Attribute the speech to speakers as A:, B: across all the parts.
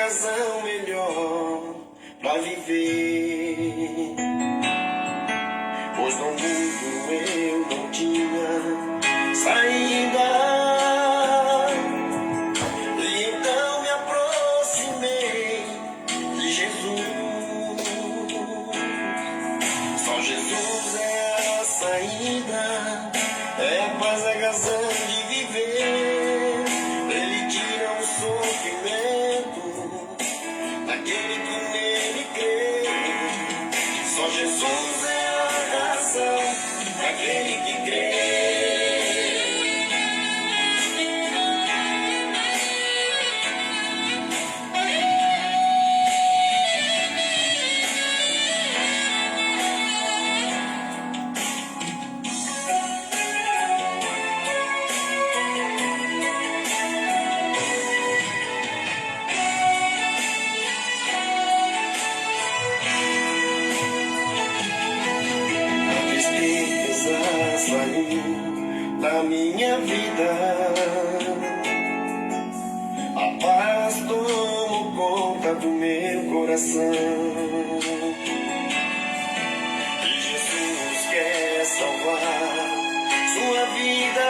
A: razão melhor pra viver. Pois no mundo eu não tinha saída, e então me aproximei de Jesus. Só Jesus é a saída, é a paz, é a razão de viver. Ele tira o sofrimento daquele que nele crê. Só Jesus é a razão daquele que crê. Saiu da minha vida, a paz tomou conta do meu coração, e Jesus quer salvar sua vida.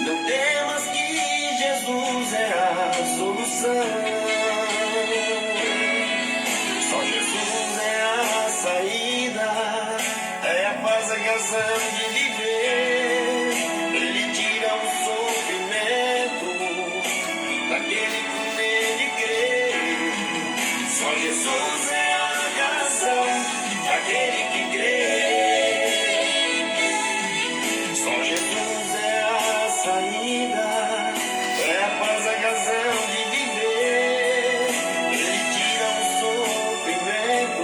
A: Não temas que Jesus é a solução. Só Jesus é a saída, é a paz, a razão de viver. Ele tira o sofrimento daquele que nele crê. Só Jesus é a razão daquele que crê. Só Jesus é a saída, é a paz, a razão de viver. Ele tira o sofrimento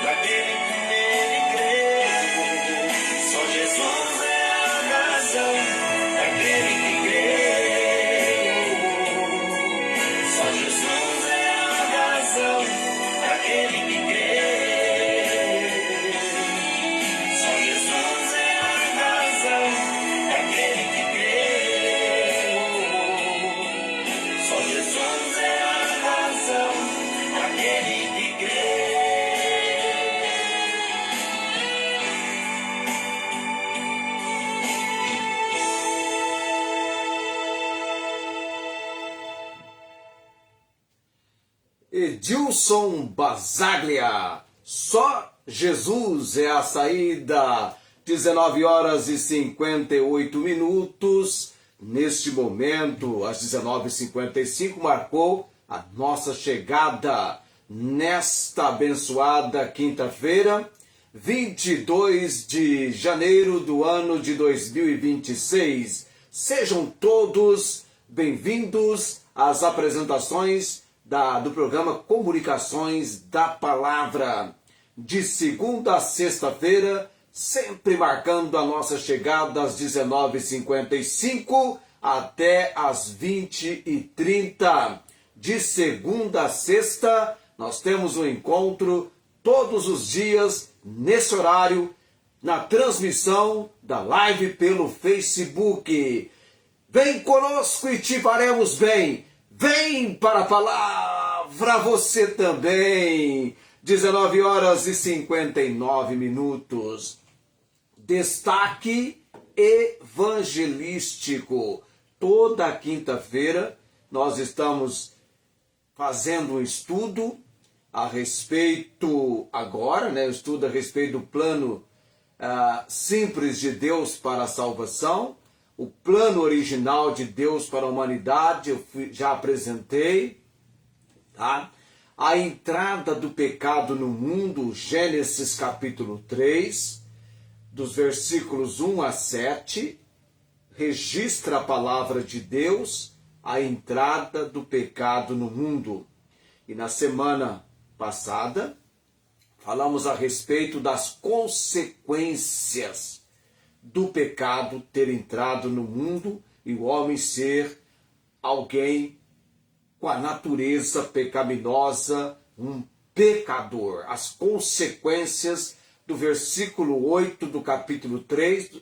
A: daquele que nele crê. Só Jesus é a razão daquele que crê. Só Jesus é a razão daquele que crê. Só Jesus é a razão daquele que crê. Só Jesus é a razão daquele que crê.
B: Edilson Basaglia, só Jesus é a saída. 19 horas e 58 minutos. Neste momento, às 19h55, marcou a nossa chegada nesta abençoada quinta-feira, 22 de janeiro do ano de 2026. Sejam todos bem-vindos às apresentações do programa Comunicações da Palavra, de segunda a sexta-feira, sempre marcando a nossa chegada às 19h55 até às 20h30. De segunda a sexta, nós temos um encontro todos os dias, nesse horário, na transmissão da live pelo Facebook. Vem conosco e te faremos bem. Vem para a palavra você também. 19 horas e 59 minutos. Destaque evangelístico. Toda quinta-feira nós estamos fazendo um estudo a respeito, agora, um estudo a respeito do plano simples de Deus para a salvação. O plano original de Deus para a humanidade, eu já apresentei, tá? A entrada do pecado no mundo, Gênesis capítulo 3, dos versículos 1 a 7, registra a palavra de Deus, a entrada do pecado no mundo. E na semana passada, falamos a respeito das consequências do pecado ter entrado no mundo e o homem ser alguém com a natureza pecaminosa, um pecador. As consequências do versículo 8 do capítulo 3,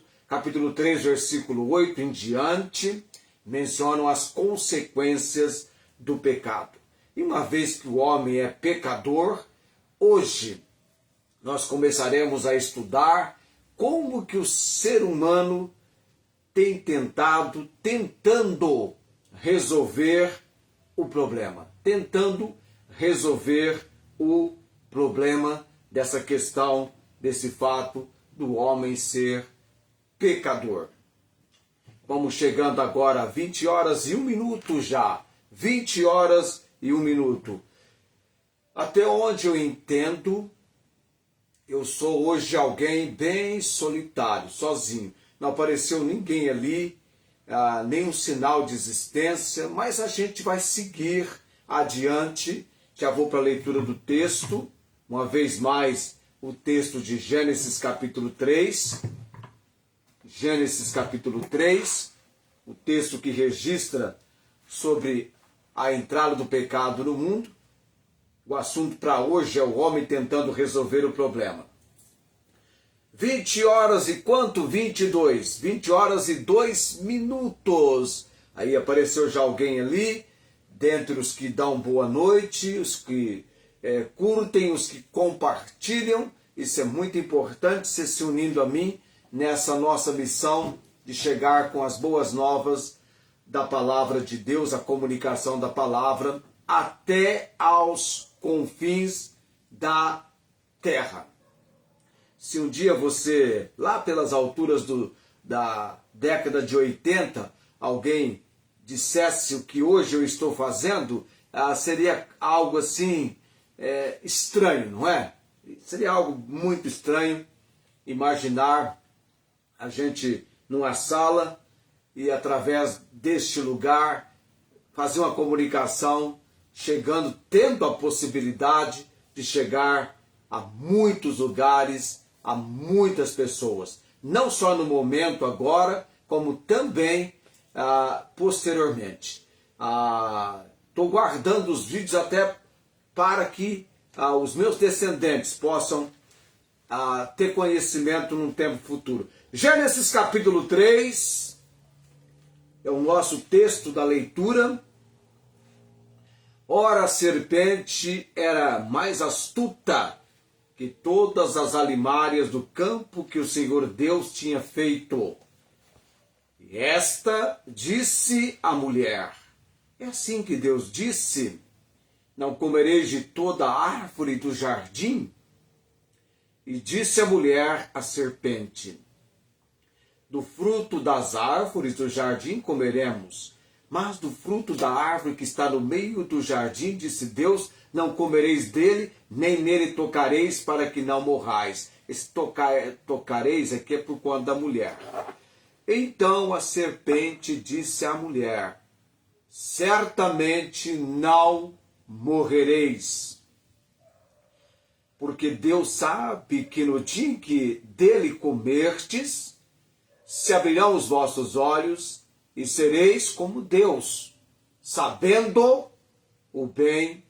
B: versículo 8 em diante, mencionam as consequências do pecado. E uma vez que o homem é pecador, hoje nós começaremos a estudar como que o ser humano tem tentando resolver o problema. Tentando resolver o problema dessa questão, desse fato do homem ser pecador. Vamos chegando agora a 20 horas e 1 minuto já. 20 horas e 1 minuto. Até onde eu entendo, eu sou hoje alguém bem solitário, sozinho. Não apareceu ninguém ali, nenhum sinal de existência, mas a gente vai seguir adiante. Já vou para a leitura do texto, uma vez mais, o texto de Gênesis capítulo 3. Gênesis capítulo 3, o texto que registra sobre a entrada do pecado no mundo. O assunto para hoje é o homem tentando resolver o problema. 20 horas e quanto? 22. 20 horas e 2 minutos. Aí apareceu já alguém ali, dentre os que dão boa noite, os que curtem, os que compartilham. Isso é muito importante, você se unindo a mim nessa nossa missão de chegar com as boas novas da palavra de Deus, a comunicação da palavra, até aos confins da terra. Se um dia você, lá pelas alturas da década de 80, alguém dissesse o que hoje eu estou fazendo, seria algo assim estranho, não é? Seria algo muito estranho imaginar a gente numa sala e através deste lugar fazer uma comunicação, tendo a possibilidade de chegar a muitos lugares, a muitas pessoas. Não só no momento agora, como também posteriormente. Estou guardando os vídeos até para que os meus descendentes possam ter conhecimento num tempo futuro. Gênesis capítulo 3 é o nosso texto da leitura. Ora, a serpente era mais astuta que todas as alimárias do campo que o Senhor Deus tinha feito. E esta disse à mulher, é assim que Deus disse, não comereis de toda a árvore do jardim? E disse a mulher à serpente, do fruto das árvores do jardim comeremos, mas do fruto da árvore que está no meio do jardim, disse Deus, não comereis dele, nem nele tocareis, para que não morrais. Esse tocareis aqui é por conta da mulher. Então a serpente disse à mulher, certamente não morrereis. Porque Deus sabe que no dia em que dele comerdes, se abrirão os vossos olhos e sereis como Deus, sabendo o bem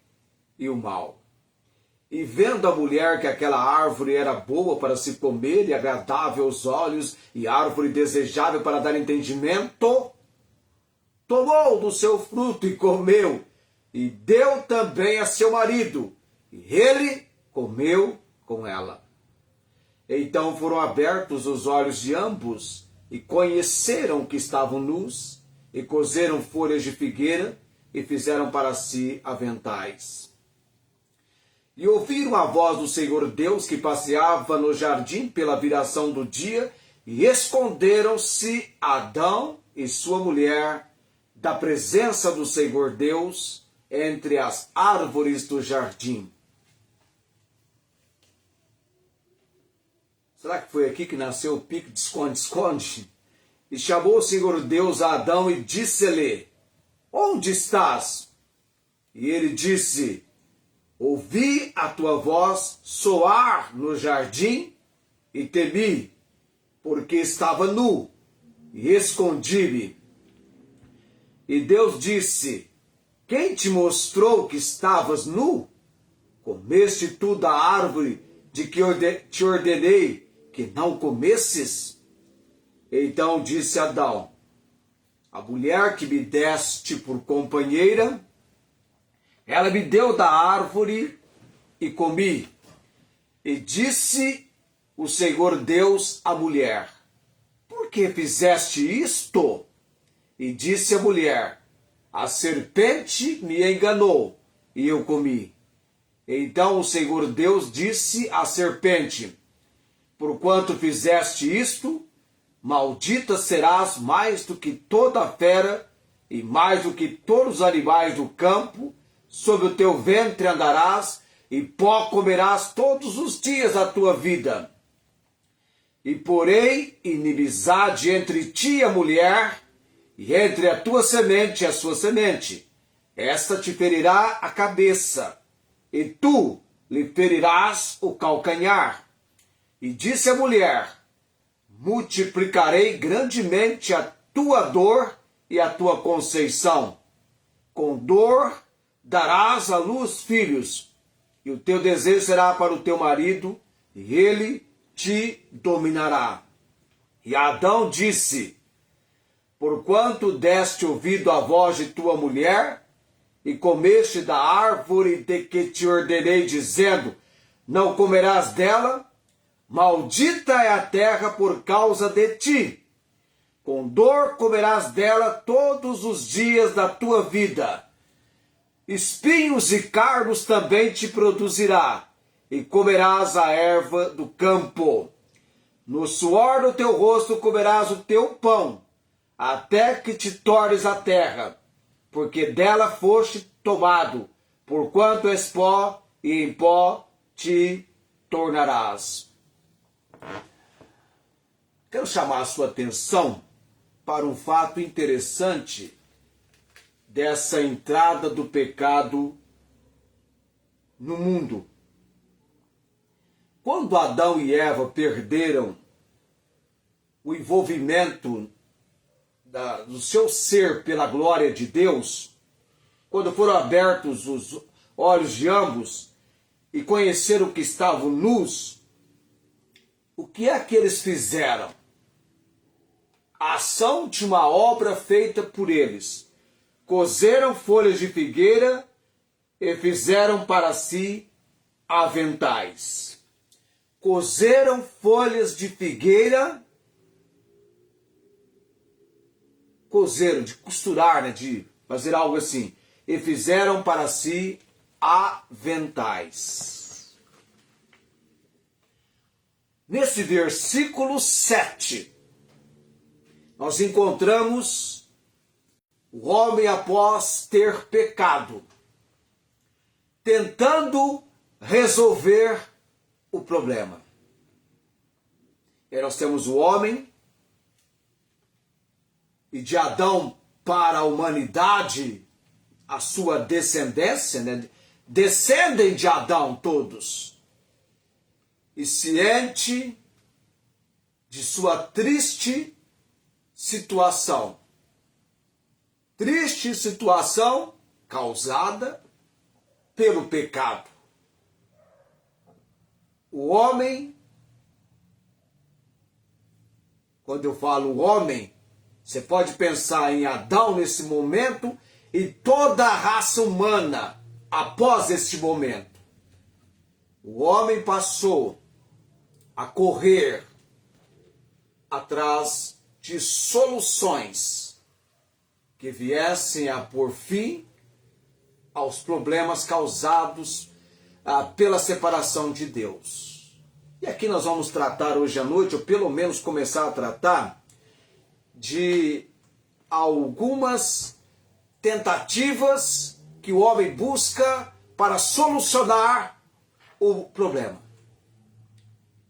B: e o mal. E vendo a mulher que aquela árvore era boa para se comer e agradável aos olhos, e árvore desejável para dar entendimento, tomou do seu fruto e comeu, e deu também a seu marido, e ele comeu com ela. Então foram abertos os olhos de ambos, e conheceram que estavam nus, e coseram folhas de figueira, e fizeram para si aventais. E ouviram a voz do Senhor Deus que passeava no jardim pela viração do dia, e esconderam-se Adão e sua mulher da presença do Senhor Deus entre as árvores do jardim. Será que foi aqui que nasceu o pique de esconde-esconde? E chamou o Senhor Deus a Adão e disse-lhe, onde estás? E ele disse, ouvi a tua voz soar no jardim e temi, porque estava nu e escondi-me. E Deus disse, quem te mostrou que estavas nu? Comeste tu da árvore de que te ordenei que não comesses? Então disse Adão, a mulher que me deste por companheira, ela me deu da árvore e comi. E disse o Senhor Deus à mulher: por que fizeste isto? E disse a mulher: a serpente me enganou e eu comi. Então o Senhor Deus disse à serpente: porquanto fizeste isto, maldita serás mais do que toda a fera e mais do que todos os animais do campo. Sobre o teu ventre andarás e pó comerás todos os dias da tua vida. E porei inimizade entre ti e a mulher, e entre a tua semente e a sua semente. Esta te ferirá a cabeça, e tu lhe ferirás o calcanhar. E disse a mulher: multiplicarei grandemente a tua dor e a tua conceição. Com dor darás à luz filhos, e o teu desejo será para o teu marido, e ele te dominará. E Adão disse: porquanto deste ouvido à voz de tua mulher, e comeste da árvore de que te ordenei, dizendo: não comerás dela, maldita é a terra por causa de ti. Com dor comerás dela todos os dias da tua vida. Espinhos e cardos também te produzirá, e comerás a erva do campo. No suor do teu rosto comerás o teu pão, até que te tornes a terra, porque dela foste tomado, porquanto és pó, e em pó te tornarás. Quero chamar a sua atenção para um fato interessante dessa entrada do pecado no mundo. Quando Adão e Eva perderam o envolvimento do seu ser pela glória de Deus, quando foram abertos os olhos de ambos e conheceram que estavam nus, o que é que eles fizeram? A ação de uma obra feita por eles. Cozeram folhas de figueira e fizeram para si aventais. Cozeram folhas de figueira, cozeram, de costurar, né, de fazer algo assim, e fizeram para si aventais. Nesse versículo 7, nós encontramos o homem, após ter pecado, tentando resolver o problema. E nós temos o homem, e de Adão para a humanidade, a sua descendência, né? Descendem de Adão todos. E ciente de sua triste situação. Triste situação causada pelo pecado. O homem, quando eu falo homem, você pode pensar em Adão nesse momento e toda a raça humana após este momento. O homem passou a correr atrás de soluções que viessem a pôr fim aos problemas causados pela separação de Deus. E aqui nós vamos tratar hoje à noite, ou pelo menos começar a tratar, de algumas tentativas que o homem busca para solucionar o problema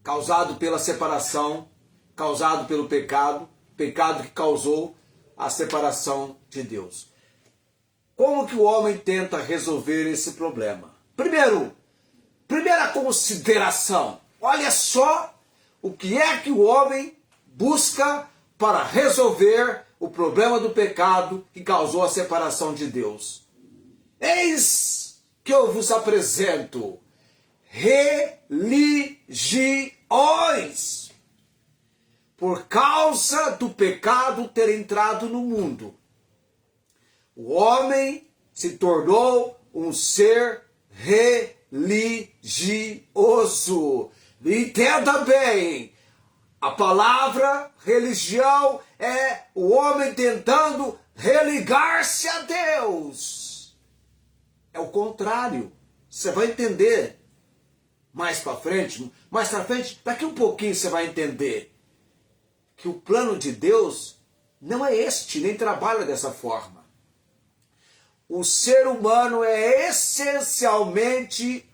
B: causado pela separação, causado pelo pecado, pecado que causou a separação de Deus. Como que o homem tenta resolver esse problema? Primeira consideração, olha só o que é que o homem busca para resolver o problema do pecado que causou a separação de Deus. Eis que eu vos apresento religiões. por causa do pecado ter entrado no mundo, o homem se tornou um ser religioso. Entenda bem, a palavra religião é o homem tentando religar-se a Deus. É o contrário. Você vai entender mais para frente, daqui um pouquinho você vai entender que o plano de Deus não é este, nem trabalha dessa forma. O ser humano é essencialmente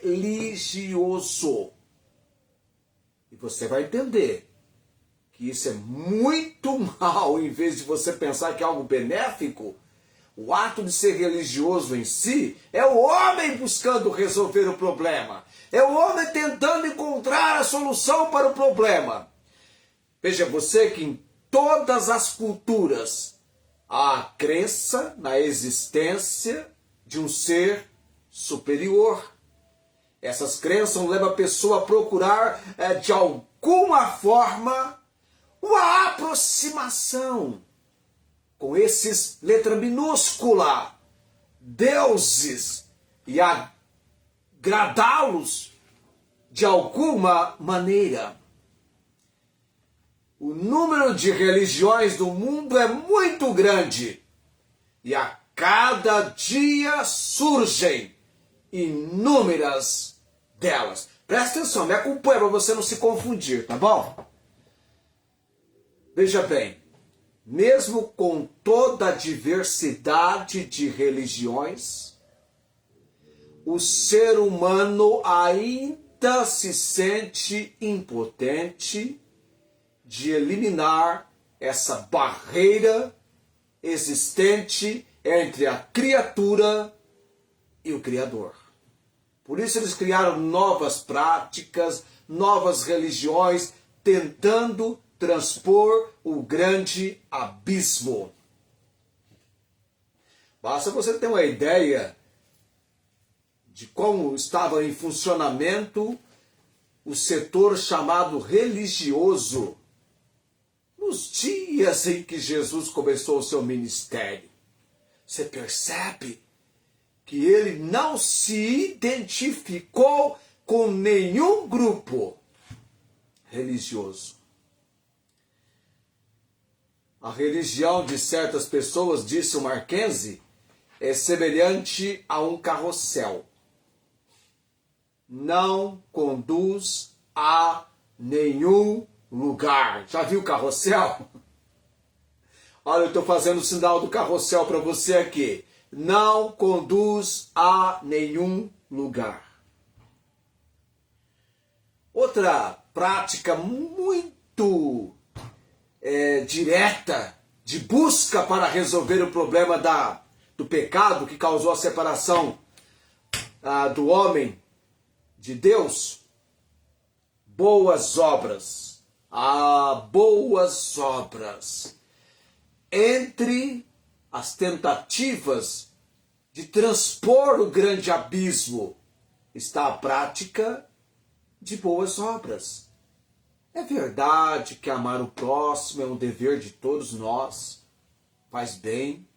B: religioso. E você vai entender que isso é muito mal, em vez de você pensar que é algo benéfico. O ato de ser religioso em si é o homem buscando resolver o problema. É o homem tentando encontrar a solução para o problema. Veja você que em todas as culturas há a crença na existência de um ser superior. Essas crenças levam a pessoa a procurar, de alguma forma, uma aproximação com esses, letra minúscula, deuses, e agradá-los de alguma maneira. O número de religiões do mundo é muito grande e a cada dia surgem inúmeras delas. Presta atenção, me acompanha para você não se confundir, tá bom? Veja bem, mesmo com toda a diversidade de religiões, o ser humano ainda se sente impotente de eliminar essa barreira existente entre a criatura e o Criador. Por isso eles criaram novas práticas, novas religiões, tentando transpor o grande abismo. Basta você ter uma ideia de como estava em funcionamento o setor chamado religioso nos dias em que Jesus começou o seu ministério. Você percebe que ele não se identificou com nenhum grupo religioso. A religião de certas pessoas, disse o Mackenzie, é semelhante a um carrossel. Não conduz a nenhum lugar. Já viu o carrossel? Olha, eu estou fazendo o sinal do carrossel para você aqui. Não conduz a nenhum lugar. Outra prática muito direta de busca para resolver o problema do pecado que causou a separação do homem de Deus. Boas obras. Boas obras. Entre as tentativas de transpor o grande abismo está a prática de boas obras. É verdade que amar o próximo é um dever de todos nós, faz bem,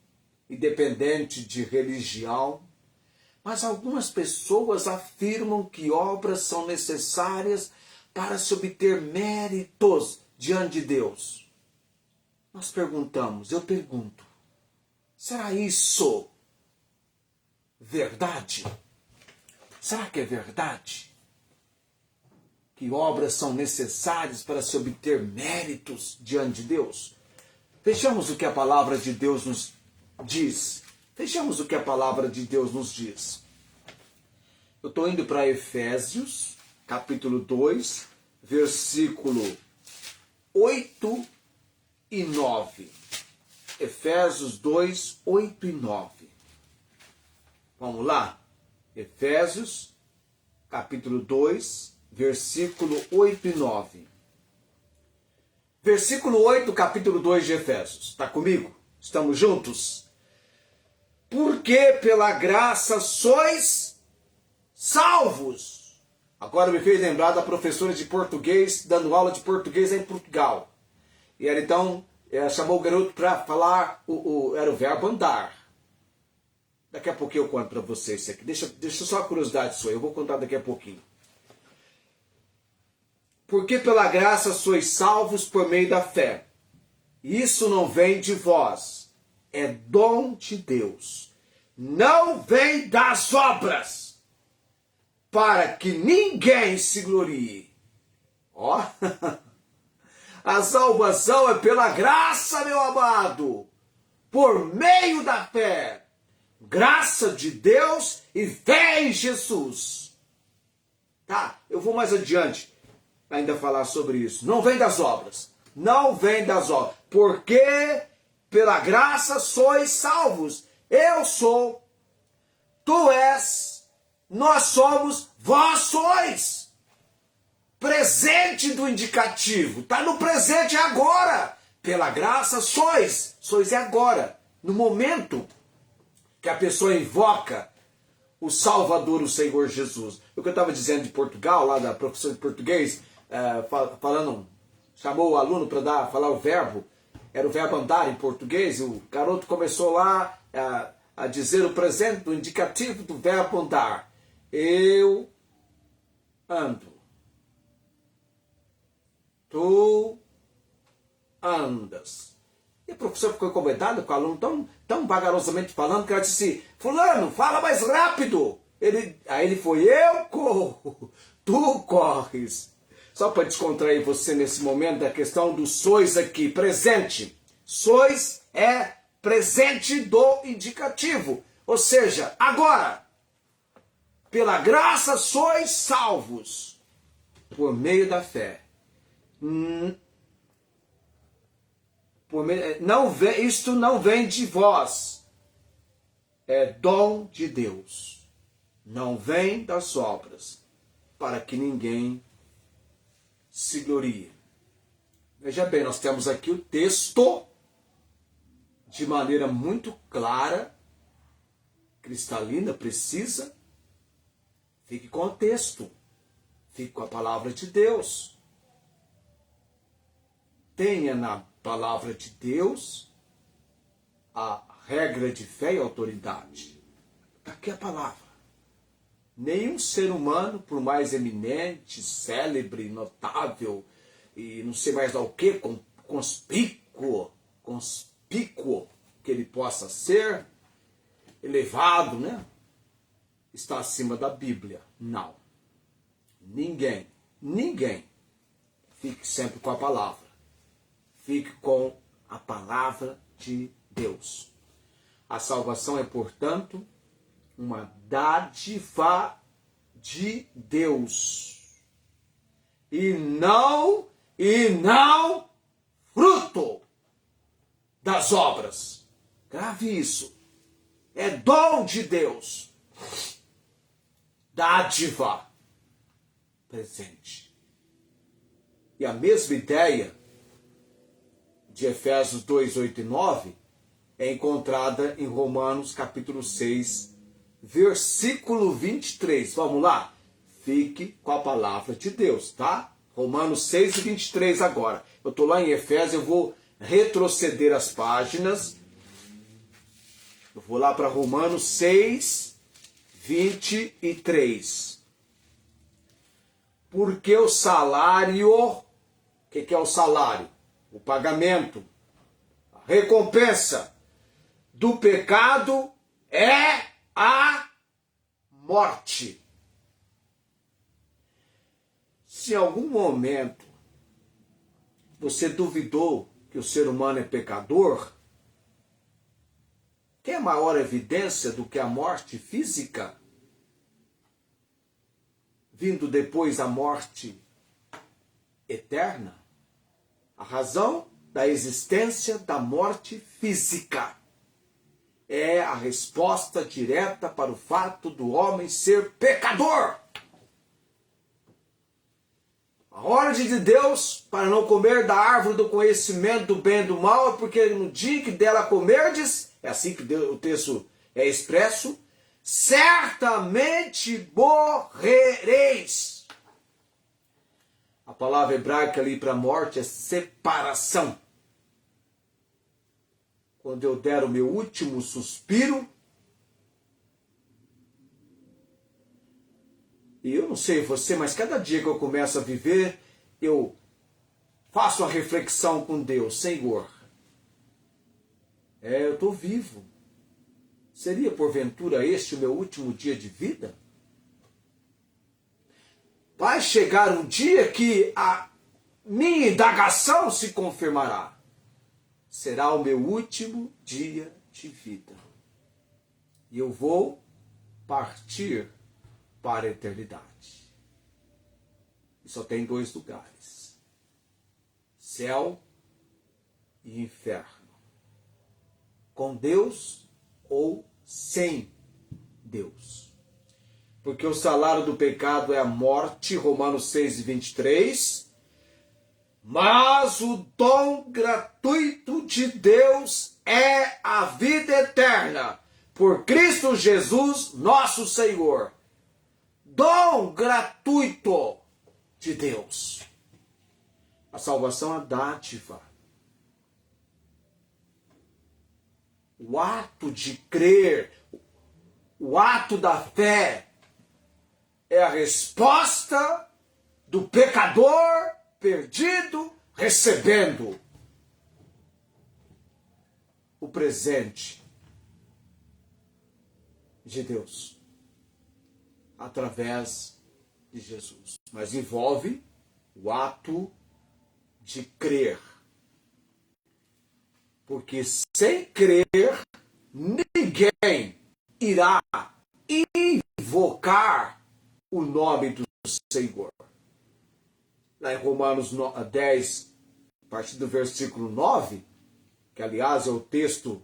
B: independente de religião, mas algumas pessoas afirmam que obras são necessárias para se obter méritos diante de Deus. Nós perguntamos, eu pergunto, será isso verdade? Será que é verdade que obras são necessárias para se obter méritos diante de Deus? Vejamos o que a palavra de Deus nos diz. Vejamos o que a palavra de Deus nos diz. Eu estou indo para Efésios, capítulo 2, versículo 8 e 9. Efésios 2, 8 e 9. Vamos lá? Efésios, capítulo 2, versículo 8 e 9. Versículo 8, capítulo 2 de Efésios. Está comigo? Estamos juntos? Porque pela graça sois salvos Agora me fez lembrar da professora de português, dando aula de português em Portugal. E ela então chamou o garoto para falar, era o verbo andar. Daqui a pouquinho eu conto para vocês isso aqui. Deixa só a curiosidade sua, eu vou contar daqui a pouquinho. Porque pela graça sois salvos por meio da fé. Isso não vem de vós, é dom de Deus. Não vem das obras, para que ninguém se glorie. Ó, a salvação é pela graça, meu amado, por meio da fé. Graça de Deus e fé em Jesus. Tá, eu vou mais adiante ainda falar sobre isso. Não vem das obras. Não vem das obras. Porque pela graça sois salvos. Eu sou, tu és, nós somos, vós sois. Presente do indicativo. Está no presente agora. Pela graça sois. Sois é agora. No momento que a pessoa invoca o Salvador, o Senhor Jesus. O que eu estava dizendo de Portugal, lá da professora de português, chamou o aluno para falar o verbo, era o verbo andar em português, e o garoto começou lá a dizer o presente, o indicativo do verbo andar. Eu ando. Tu andas. E o professor ficou incomodado com o aluno tão vagarosamente falando, que ela disse: fulano, fala mais rápido. Aí ele foi: eu corro, tu corres. Só para descontrair você nesse momento da questão do sois aqui, presente. Sois é presente do indicativo. Ou seja, agora, pela graça sois salvos, por meio da fé. Isto não vem de vós, é dom de Deus, não vem das obras, para que ninguém se glorie. Veja bem, nós temos aqui o texto de maneira muito clara, cristalina, precisa. Fique com o texto, fique com a palavra de Deus. Tenha na palavra de Deus a regra de fé e autoridade. Aqui é a palavra. Nenhum ser humano, por mais eminente, célebre, notável e não sei mais lá o que, conspícuo que ele possa ser, elevado, né? Está acima da Bíblia. Não. Ninguém. Fique sempre com a palavra. Fique com a palavra de Deus. A salvação é, portanto, uma dádiva de Deus. E não fruto das obras. Grave isso. É dom de Deus. Dádiva. Presente. E a mesma ideia de Efésios 2, 8 e 9 é encontrada em Romanos capítulo 6, versículo 23. Vamos lá? Fique com a palavra de Deus, tá? Romanos 6 e 23 agora. Eu estou lá em Efésios, eu vou retroceder as páginas. Eu vou lá para Romanos 6, 23. Porque o salário... O que é o salário? O pagamento, a recompensa do pecado é a morte. Se em algum momento você duvidou que o ser humano é pecador, quer maior evidência do que a morte física? Vindo depois a morte eterna? A razão da existência da morte física é a resposta direta para o fato do homem ser pecador. A ordem de Deus para não comer da árvore do conhecimento do bem e do mal é porque no dia que dela comerdes, é assim que o texto é expresso, certamente morrereis. A palavra hebraica ali para morte é separação. Quando eu der o meu último suspiro, e eu não sei você, mas cada dia que eu começo a viver, eu faço a reflexão com Deus. Senhor, eu estou vivo. Seria porventura este o meu último dia de vida? Vai chegar um dia que a minha indagação se confirmará. Será o meu último dia de vida. E eu vou partir para a eternidade. E só tem 2 lugares: céu e inferno. Com Deus ou sem Deus. Porque o salário do pecado é a morte, Romanos 6:23. Mas o dom gratuito de Deus é a vida eterna, por Cristo Jesus, nosso Senhor. Dom gratuito de Deus. A salvação é dádiva. O ato de crer, o ato da fé, é a resposta do pecador perdido recebendo o presente de Deus através de Jesus. Mas envolve o ato de crer. Porque sem crer, ninguém irá invocar o nome do Senhor. Lá em Romanos 10, a partir do versículo 9, que aliás é o texto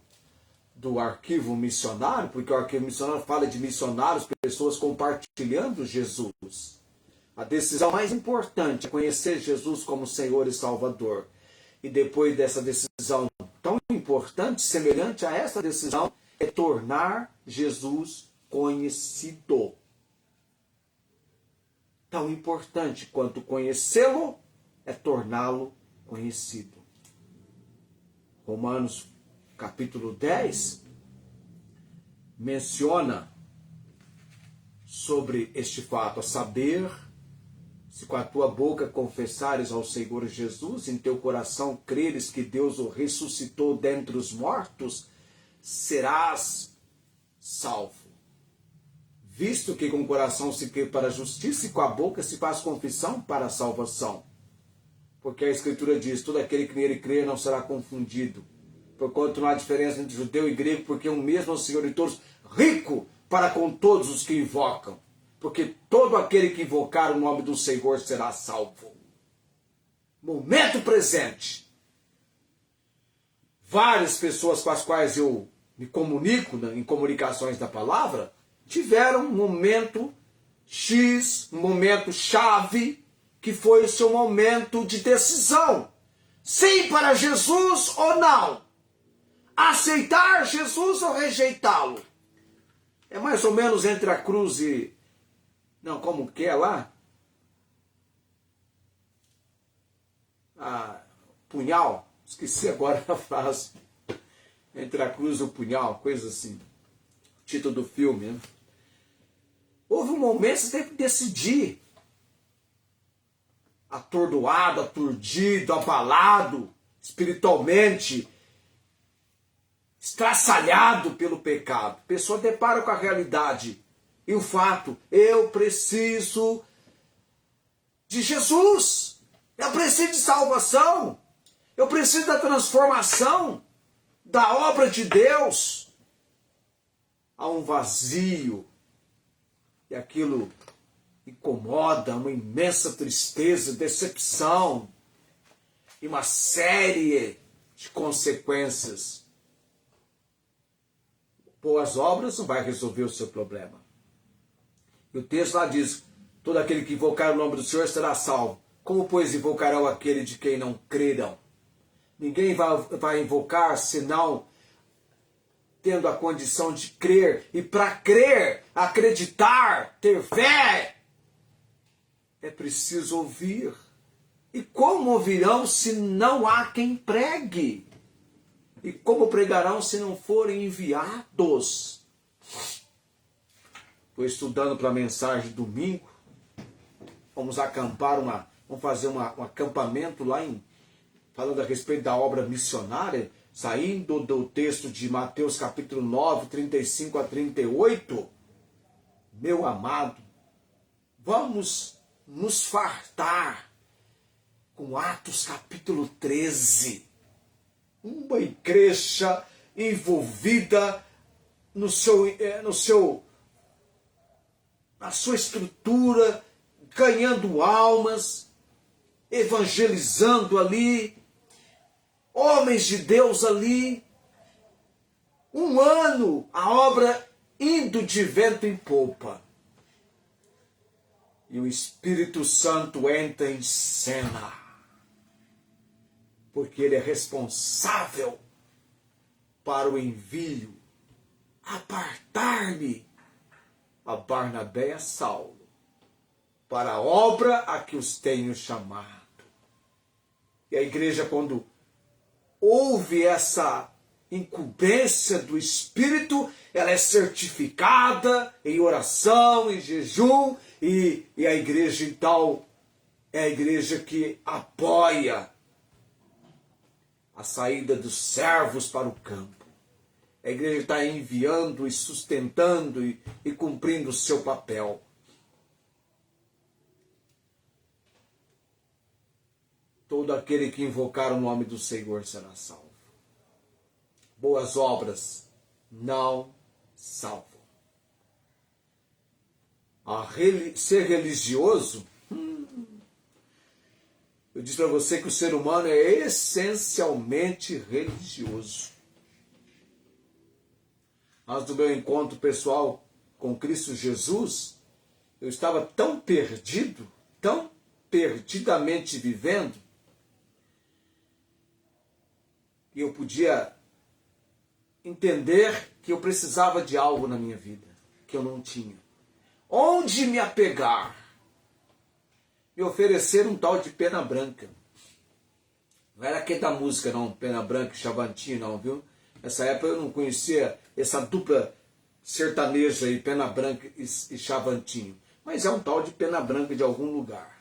B: do arquivo missionário, porque o arquivo missionário fala de missionários, pessoas compartilhando Jesus. A decisão mais importante é conhecer Jesus como Senhor e Salvador. E depois dessa decisão tão importante, semelhante a essa decisão, é tornar Jesus conhecido. Tão importante quanto conhecê-lo é torná-lo conhecido. Romanos capítulo 10 menciona sobre este fato, a saber, se com a tua boca confessares ao Senhor Jesus, em teu coração creres que Deus o ressuscitou dentre os mortos, serás salvo. Visto que com o coração se crê para a justiça e com a boca se faz confissão para a salvação. Porque a Escritura diz, todo aquele que nele crê não será confundido. Porquanto não há diferença entre judeu e grego, porque um mesmo é o Senhor de todos, rico para com todos os que invocam. Porque todo aquele que invocar o nome do Senhor será salvo. Momento presente. Várias pessoas com as quais eu me comunico em comunicações da palavra, tiveram um momento X, um momento chave, que foi o seu momento de decisão. Sim para Jesus ou não. Aceitar Jesus ou rejeitá-lo. É mais ou menos entre a cruz e... Não, como que é lá? Punhal. Esqueci agora a frase. Entre a cruz e o punhal, coisa assim. Título do filme, né? Houve um momento que você teve que decidir. Atordoado, aturdido, abalado, espiritualmente, estraçalhado pelo pecado. A pessoa depara com a realidade. E o fato, eu preciso de Jesus. Eu preciso de salvação. Eu preciso da transformação da obra de Deus. Há um vazio. E aquilo incomoda, uma imensa tristeza, decepção. E uma série de consequências. Boas obras não vai resolver o seu problema. E o texto lá diz, todo aquele que invocar o nome do Senhor será salvo. Como, pois, invocarão aquele de quem não creram? Ninguém vai invocar, senão tendo a condição de crer. E para crer, acreditar, ter fé, é preciso ouvir. E como ouvirão se não há quem pregue? E como pregarão se não forem enviados? Estou estudando para a mensagem de domingo. Vamos acampar vamos fazer um acampamento lá falando a respeito da obra missionária, saindo do texto de Mateus capítulo 9, 35 a 38. Meu amado, vamos nos fartar com Atos capítulo 13. Uma igreja envolvida na sua estrutura, ganhando almas, evangelizando ali, homens de Deus ali. Um ano, a obra indo de vento em popa. E o Espírito Santo entra em cena, porque ele é responsável para o envio, apartar-me a Barnabé e a Saulo, para a obra a que os tenho chamado. E a igreja, quando ouve essa incumbência do Espírito, ela é certificada em oração, em jejum, e a igreja, então, é a igreja que apoia a saída dos servos para o campo. A igreja está enviando e sustentando e cumprindo o seu papel. Todo aquele que invocar o nome do Senhor será salvo. Boas obras não salvam. Ser religioso, eu disse para você que o ser humano é essencialmente religioso. Mas do meu encontro pessoal com Cristo Jesus, eu estava tão perdido, tão perdidamente vivendo, que eu podia entender que eu precisava de algo na minha vida, que eu não tinha. Onde me apegar? Me oferecer um tal de Pena Branca. Não era aquele da música não, Pena Branca e Chavantinho não, viu? Nessa época eu não conhecia essa dupla sertaneja aí, Pena Branca e Chavantinho. Mas é um tal de Pena Branca de algum lugar.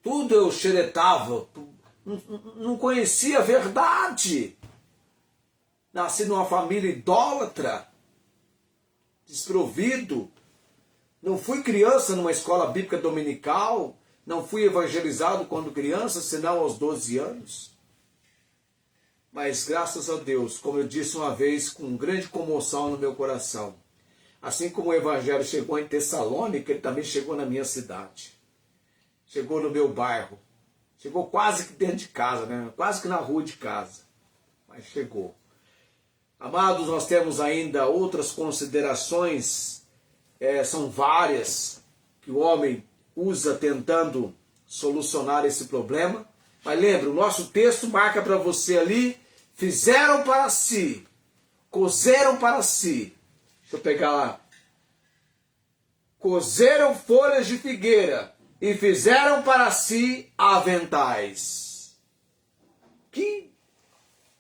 B: Tudo eu xeretava, não conhecia a verdade. Nasci numa família idólatra, desprovido. Não fui criança numa escola bíblica dominical. Não fui evangelizado quando criança, senão aos 12 anos. Mas graças a Deus, como eu disse uma vez, com grande comoção no meu coração, assim como o evangelho chegou em Tessalônica, ele também chegou na minha cidade. Chegou no meu bairro. Chegou quase que dentro de casa, né? Quase que na rua de casa. Mas chegou. Amados, nós temos ainda outras considerações, são várias, que o homem usa tentando solucionar esse problema. Mas lembre, o nosso texto marca para você ali, fizeram para si, cozeram para si. Deixa eu pegar lá. Cozeram folhas de figueira e fizeram para si aventais. Que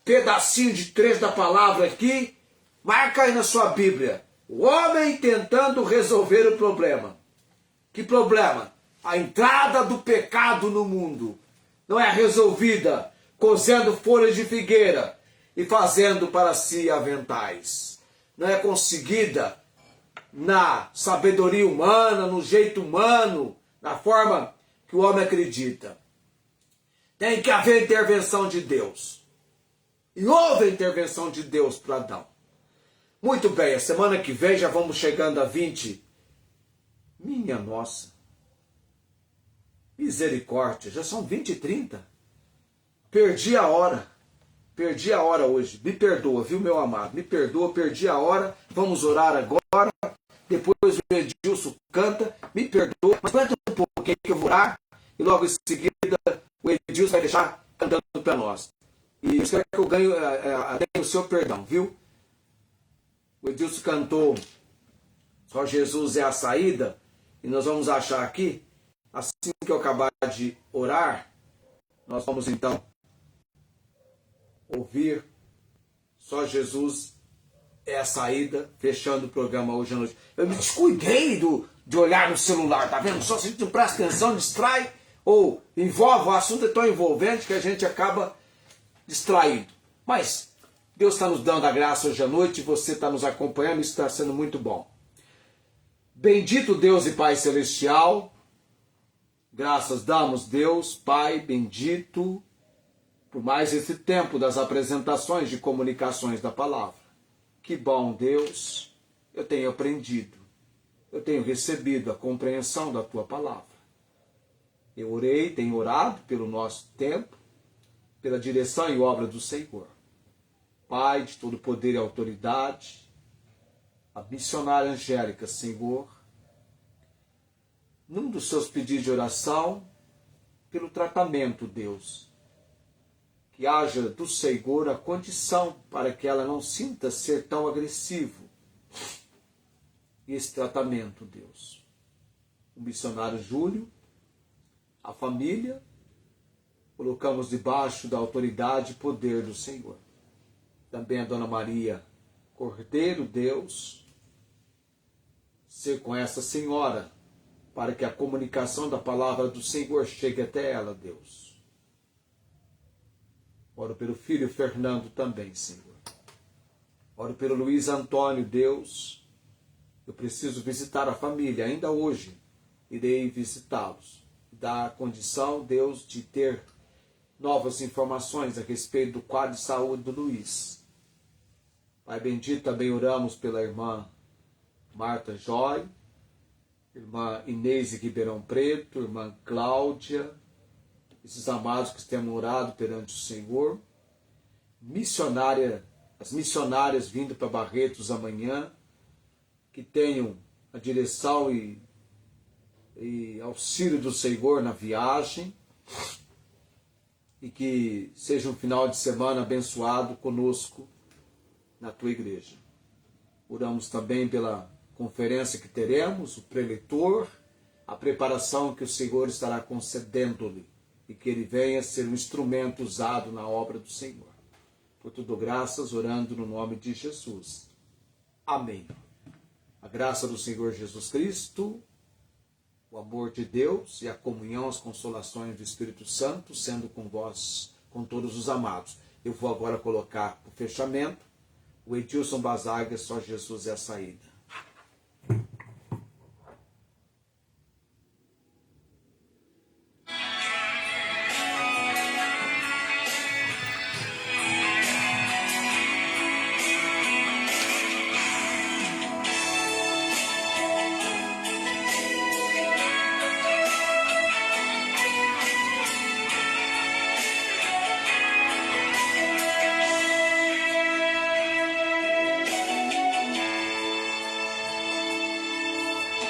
B: pedacinho de trecho da palavra aqui, marca aí na sua Bíblia. O homem tentando resolver o problema. Que problema? A entrada do pecado no mundo não é resolvida cozendo folhas de figueira e fazendo para si aventais. Não é conseguida na sabedoria humana, no jeito humano, na forma que o homem acredita. Tem que haver intervenção de Deus. E houve a intervenção de Deus para Adão. Muito bem, a semana que vem já vamos chegando a 20. Minha nossa. Misericórdia, já são 20h30. Perdi a hora. Perdi a hora hoje. Me perdoa, viu, meu amado? Me perdoa, perdi a hora. Vamos orar agora. Depois o Edilson canta. Me perdoa. Mas aguenta um pouquinho que eu vou orar. E logo em seguida o Edilson vai deixar cantando para nós. E eu espero que eu tenha o seu perdão, viu? O Edilson cantou Só Jesus é a Saída. E nós vamos achar aqui Assim que eu acabar de orar, nós vamos então ouvir Só Jesus é a saída, fechando o programa hoje à noite. Eu me descuidei de olhar no celular, tá vendo? Só se a gente não presta atenção, distrai, ou envolve, o assunto é tão envolvente que a gente acaba distraído. Mas Deus está nos dando a graça hoje à noite, você está nos acompanhando, isso está sendo muito bom. Bendito Deus e Pai Celestial, graças damos, Deus, Pai bendito, por mais esse tempo das apresentações de comunicações da palavra. Que bom, Deus, eu tenho aprendido, eu tenho recebido a compreensão da Tua palavra. Eu orei, tenho orado pelo nosso tempo, pela direção e obra do Senhor. Pai de todo poder e autoridade, a missionária Angélica, Senhor, num dos seus pedidos de oração, pelo tratamento, Deus, que haja do Senhor a condição para que ela não sinta ser tão agressivo. Esse tratamento, Deus. O missionário Júlio, a família, colocamos debaixo da autoridade e poder do Senhor. Também a Dona Maria Cordeiro, Deus, ser com essa senhora, para que a comunicação da palavra do Senhor chegue até ela, Deus. Oro pelo filho Fernando também, Senhor. Oro pelo Luiz Antônio, Deus. Eu preciso visitar a família, ainda hoje irei visitá-los. Dar a condição, Deus, de ter novas informações a respeito do quadro de saúde do Luiz. Pai bendito, também oramos pela irmã Marta Joy, irmã Inês de Ribeirão Preto, irmã Cláudia, esses amados que temos orado perante o Senhor, as missionárias vindo para Barretos amanhã, que tenham a direção e auxílio do Senhor na viagem, e que seja um final de semana abençoado conosco na tua igreja. Oramos também pela conferência que teremos, o preletor, a preparação que o Senhor estará concedendo-lhe, e que ele venha ser um instrumento usado na obra do Senhor. Por tudo graças, orando no nome de Jesus. Amém. A graça do Senhor Jesus Cristo, o amor de Deus e a comunhão, as consolações do Espírito Santo, sendo com vós, com todos os amados. Eu vou agora colocar o fechamento, o Edilson Bazaga, Só Jesus é a saída.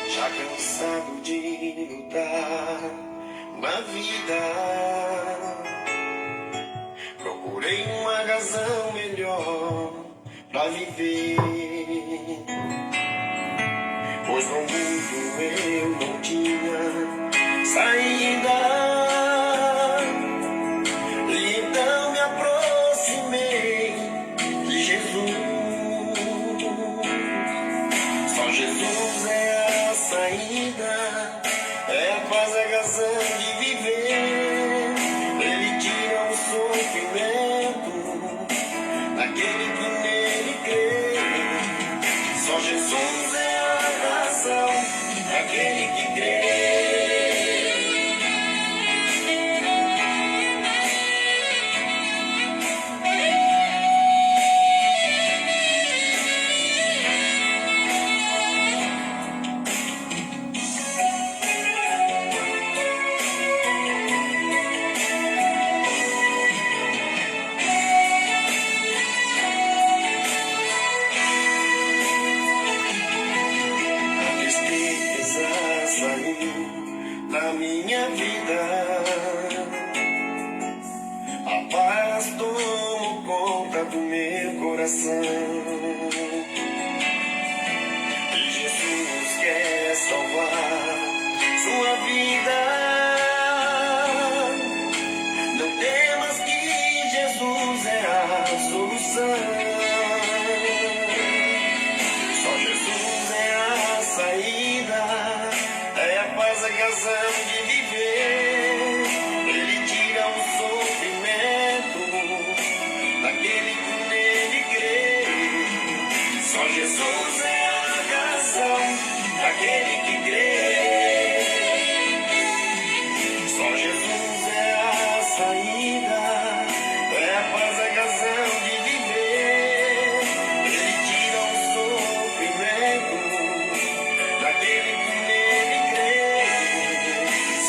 A: Já cansado de lutar na vida, procurei uma razão melhor pra viver, pois no mundo eu não tinha saída. Então me aproximei de Jesus. Só Jesus é a saída, é a paz, a razão de viver. Ele tira o sofrimento daquele que nele crê. Só Jesus é a razão daquele que crê. Na minha vida, a paz tomou conta do meu coração. E Jesus quer salvar sua vida. Só Jesus é a razão daquele que crê. Só Jesus é a saída, é a paz, a razão de viver. Ele tira o sofrimento daquele que nele crê.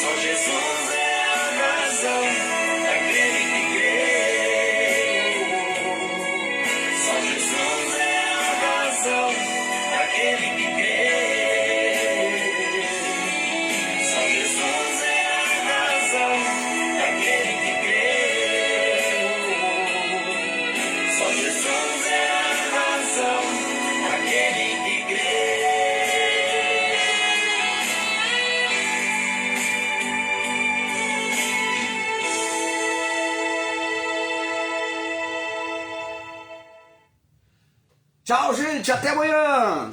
A: Só Jesus é a razão daquele que crê. Só Jesus é a razão daquele que crê. Só Jesus é a razão daquele que crê. Só Jesus é a razão daquele que crê.
B: Tchau, gente, até amanhã!